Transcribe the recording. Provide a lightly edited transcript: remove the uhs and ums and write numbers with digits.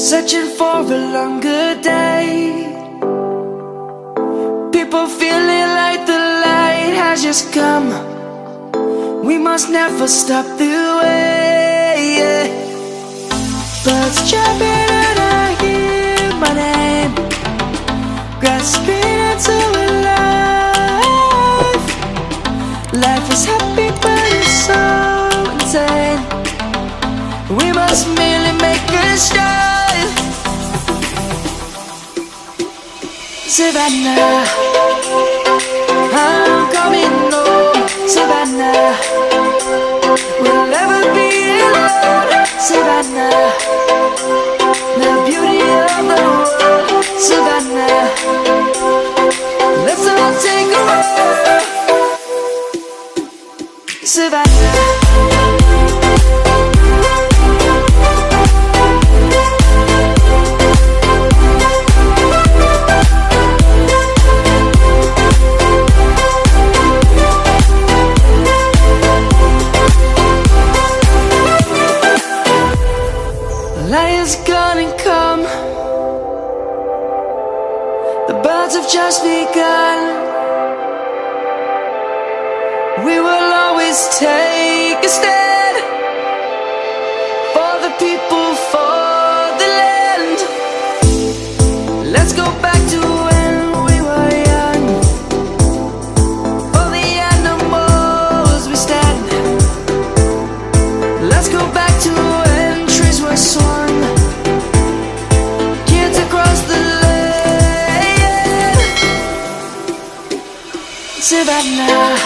searching for a longer day. People feeling like the light has just come. We must never stop the way. Birds chirping and I hear my name, grasping into a life. Life is happy but it's so insane. We must merely make a start. Savannah, I'm coming home. Savannah, we'll never be alone. Savannah, the beauty of the world. Savannah, let's all take a walk. Savannah. Lion's gonna come. The birds have just begun. We will always take a stand for the people, for the land. Let's go back to when we were young. For the animals we stand. Let's go back to when trees were swung. Savannah,